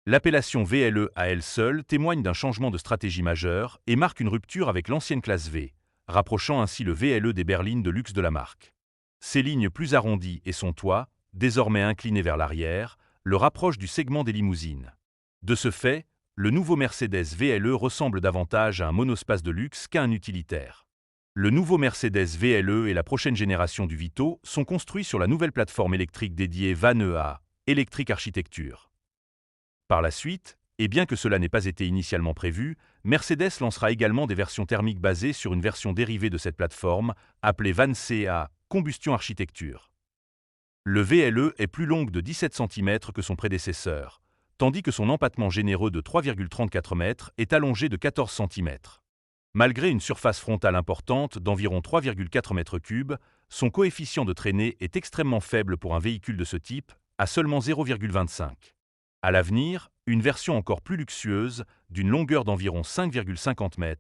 L'appellation VLE à elle seule témoigne d'un changement de stratégie majeur et marque une rupture avec l'ancienne classe V, rapprochant ainsi le VLE des berlines de luxe de la marque. Ses lignes plus arrondies et son toit, désormais incliné vers l'arrière, le rapprochent du segment des limousines. De ce fait, le nouveau Mercedes VLE ressemble davantage à un monospace de luxe qu'à un utilitaire. Le nouveau Mercedes VLE et la prochaine génération du Vito sont construits sur la nouvelle plateforme électrique dédiée VAN-EA, Electric Architecture. Par la suite, et bien que cela n'ait pas été initialement prévu, Mercedes lancera également des versions thermiques basées sur une version dérivée de cette plateforme, appelée VAN-CA, Combustion Architecture. Le VLE est plus long de 17 cm que son prédécesseur, tandis que son empattement généreux de 3,34 m est allongé de 14 cm. Malgré une surface frontale importante d'environ 3,4 m3, son coefficient de traînée est extrêmement faible pour un véhicule de ce type, à seulement 0,25. À l'avenir, une version encore plus luxueuse, d'une longueur d'environ 5,50 m,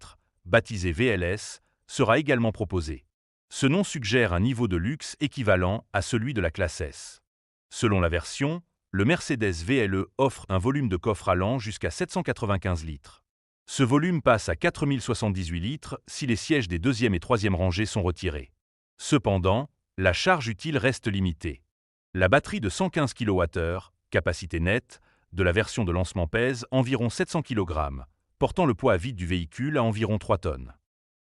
baptisée VLS, sera également proposée. Ce nom suggère un niveau de luxe équivalent à celui de la classe S. Selon la version, le Mercedes VLE offre un volume de coffre allant jusqu'à 795 litres. Ce volume passe à 4078 litres si les sièges des deuxième et troisième rangées sont retirés. Cependant, la charge utile reste limitée. La batterie de 115 kWh, capacité nette, de la version de lancement pèse environ 700 kg, portant le poids à vide du véhicule à environ 3 tonnes.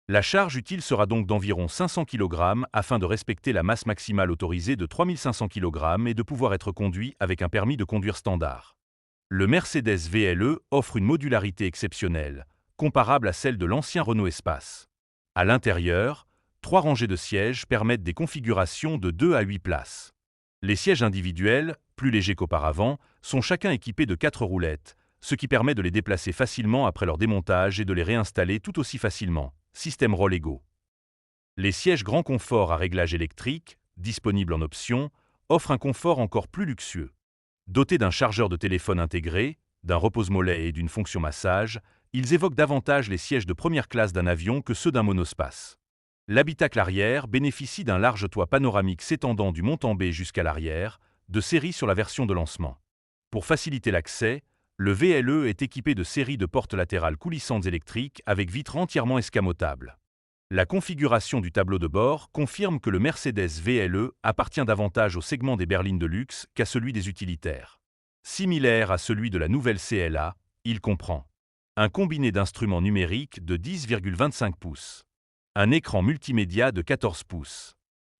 La charge utile sera donc d'environ 500 kg afin de respecter la masse maximale autorisée de 3500 kg et de pouvoir être conduit avec un permis de conduire standard. Le Mercedes VLE offre une modularité exceptionnelle, comparable à celle de l'ancien Renault Espace. À l'intérieur, 3 rangées de sièges permettent des configurations de 2 à 8 places. Les sièges individuels, plus légers qu'auparavant, sont chacun équipés de 4 roulettes, ce qui permet de les déplacer facilement après leur démontage et de les réinstaller tout aussi facilement. Système Roll Ego. Les sièges grand confort à réglage électrique, disponibles en option, offrent un confort encore plus luxueux. Dotés d'un chargeur de téléphone intégré, d'un repose-mollets et d'une fonction massage, ils évoquent davantage les sièges de première classe d'un avion que ceux d'un monospace. L'habitacle arrière bénéficie d'un large toit panoramique s'étendant du Mont-en-B jusqu'à l'arrière, de série sur la version de lancement. Pour faciliter l'accès, le VLE est équipé de séries de portes latérales coulissantes électriques avec vitres entièrement escamotables. La configuration du tableau de bord confirme que le Mercedes VLE appartient davantage au segment des berlines de luxe qu'à celui des utilitaires. Similaire à celui de la nouvelle CLA, il comprend un combiné d'instruments numériques de 10,25 pouces, un écran multimédia de 14 pouces,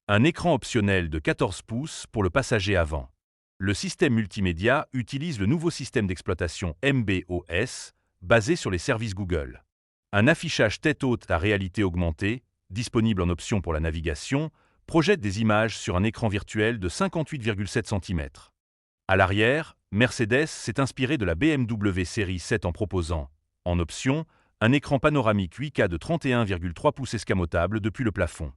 un écran optionnel de 14 pouces pour le passager avant. Le système multimédia utilise le nouveau système d'exploitation MBOS, basé sur les services Google. Un affichage tête-haute à réalité augmentée, disponible en option pour la navigation, projette des images sur un écran virtuel de 58,7 cm. À l'arrière, Mercedes s'est inspiré de la BMW série 7 en proposant, en option, un écran panoramique 8K de 31,3 pouces escamotable depuis le plafond.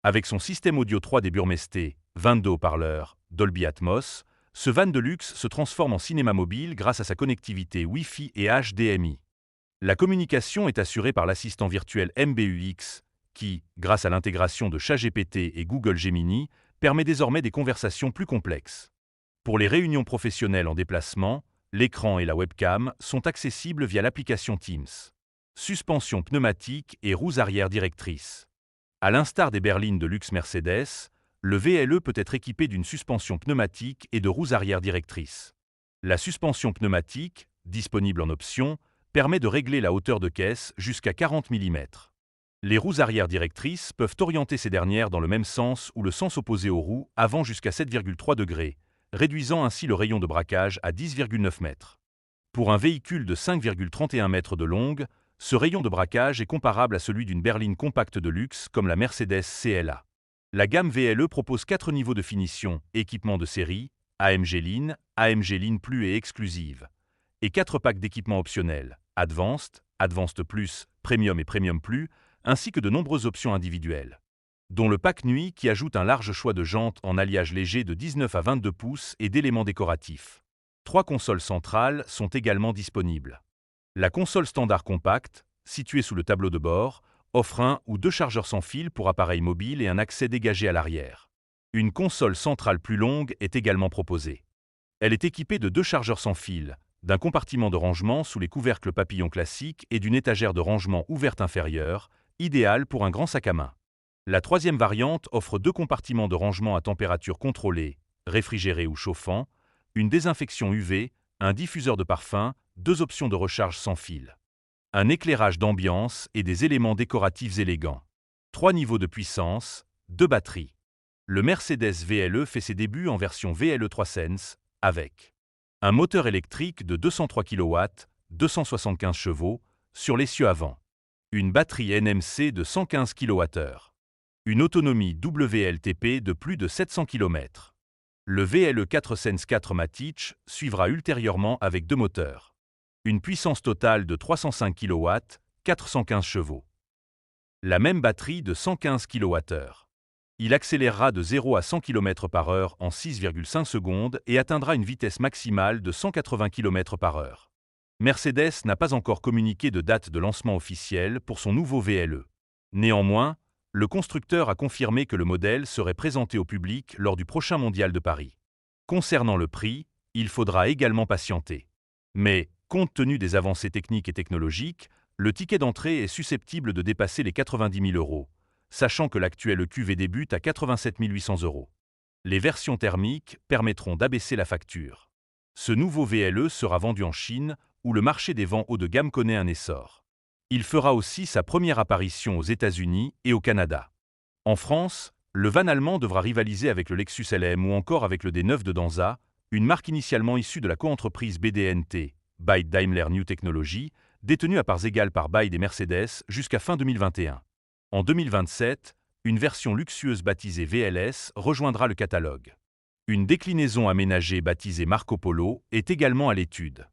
Avec son système audio 3D Burmester, 22 haut-parleurs, Dolby Atmos, ce van de luxe se transforme en cinéma mobile grâce à sa connectivité Wi-Fi et HDMI. La communication est assurée par l'assistant virtuel MBUX, qui, grâce à l'intégration de ChatGPT et Google Gemini, permet désormais des conversations plus complexes. Pour les réunions professionnelles en déplacement, l'écran et la webcam sont accessibles via l'application Teams. Suspension pneumatique et roues arrière directrices. À l'instar des berlines de luxe Mercedes, le VLE peut être équipé d'une suspension pneumatique et de roues arrière directrices. La suspension pneumatique, disponible en option, permet de régler la hauteur de caisse jusqu'à 40 mm. Les roues arrière directrices peuvent orienter ces dernières dans le même sens ou le sens opposé aux roues avant jusqu'à 7,3 degrés, réduisant ainsi le rayon de braquage à 10,9 mètres. Pour un véhicule de 5,31 mètres de longue, ce rayon de braquage est comparable à celui d'une berline compacte de luxe comme la Mercedes CLA. La gamme VLE propose 4 niveaux de finition, équipement de série, AMG Line, AMG Line Plus et Exclusive, et 4 packs d'équipements optionnels, Advanced, Advanced Plus, Premium et Premium Plus, ainsi que de nombreuses options individuelles, dont le pack nuit qui ajoute un large choix de jantes en alliage léger de 19 à 22 pouces et d'éléments décoratifs. 3 consoles centrales sont également disponibles. La console standard compacte, située sous le tableau de bord, offre 1 ou 2 chargeurs sans fil pour appareils mobiles et un accès dégagé à l'arrière. Une console centrale plus longue est également proposée. Elle est équipée de 2 chargeurs sans fil, d'un compartiment de rangement sous les couvercles papillons classiques et d'une étagère de rangement ouverte inférieure, idéale pour un grand sac à main. La troisième variante offre 2 compartiments de rangement à température contrôlée, réfrigéré ou chauffant, une désinfection UV, un diffuseur de parfum, 2 options de recharge sans fil, un éclairage d'ambiance et des éléments décoratifs élégants. 3 niveaux de puissance, 2 batteries. Le Mercedes VLE fait ses débuts en version VLE 3 Sense, avec un moteur électrique de 203 kW, 275 chevaux, sur l'essieu avant, une batterie NMC de 115 kWh, une autonomie WLTP de plus de 700 km. Le VLE 4 Sense 4 Matic suivra ultérieurement avec 2 moteurs, une puissance totale de 305 kW, 415 chevaux. La même batterie de 115 kWh. Il accélérera de 0 à 100 km/h en 6,5 secondes et atteindra une vitesse maximale de 180 km/h. Mercedes n'a pas encore communiqué de date de lancement officielle pour son nouveau VLE. Néanmoins, le constructeur a confirmé que le modèle serait présenté au public lors du prochain Mondial de Paris. Concernant le prix, il faudra également patienter. Mais, compte tenu des avancées techniques et technologiques, le ticket d'entrée est susceptible de dépasser les 90 000 €, sachant que l'actuel EQV débute à 87 800 €. Les versions thermiques permettront d'abaisser la facture. Ce nouveau VLE sera vendu en Chine, où le marché des vents haut de gamme connaît un essor. Il fera aussi sa première apparition aux États-Unis et au Canada. En France, le van allemand devra rivaliser avec le Lexus LM ou encore avec le D9 de Danza, une marque initialement issue de la coentreprise BDNT, Byte Daimler New Technology, détenue à parts égales par Byte et Mercedes jusqu'à fin 2021. En 2027, une version luxueuse baptisée VLS rejoindra le catalogue. Une déclinaison aménagée baptisée Marco Polo est également à l'étude.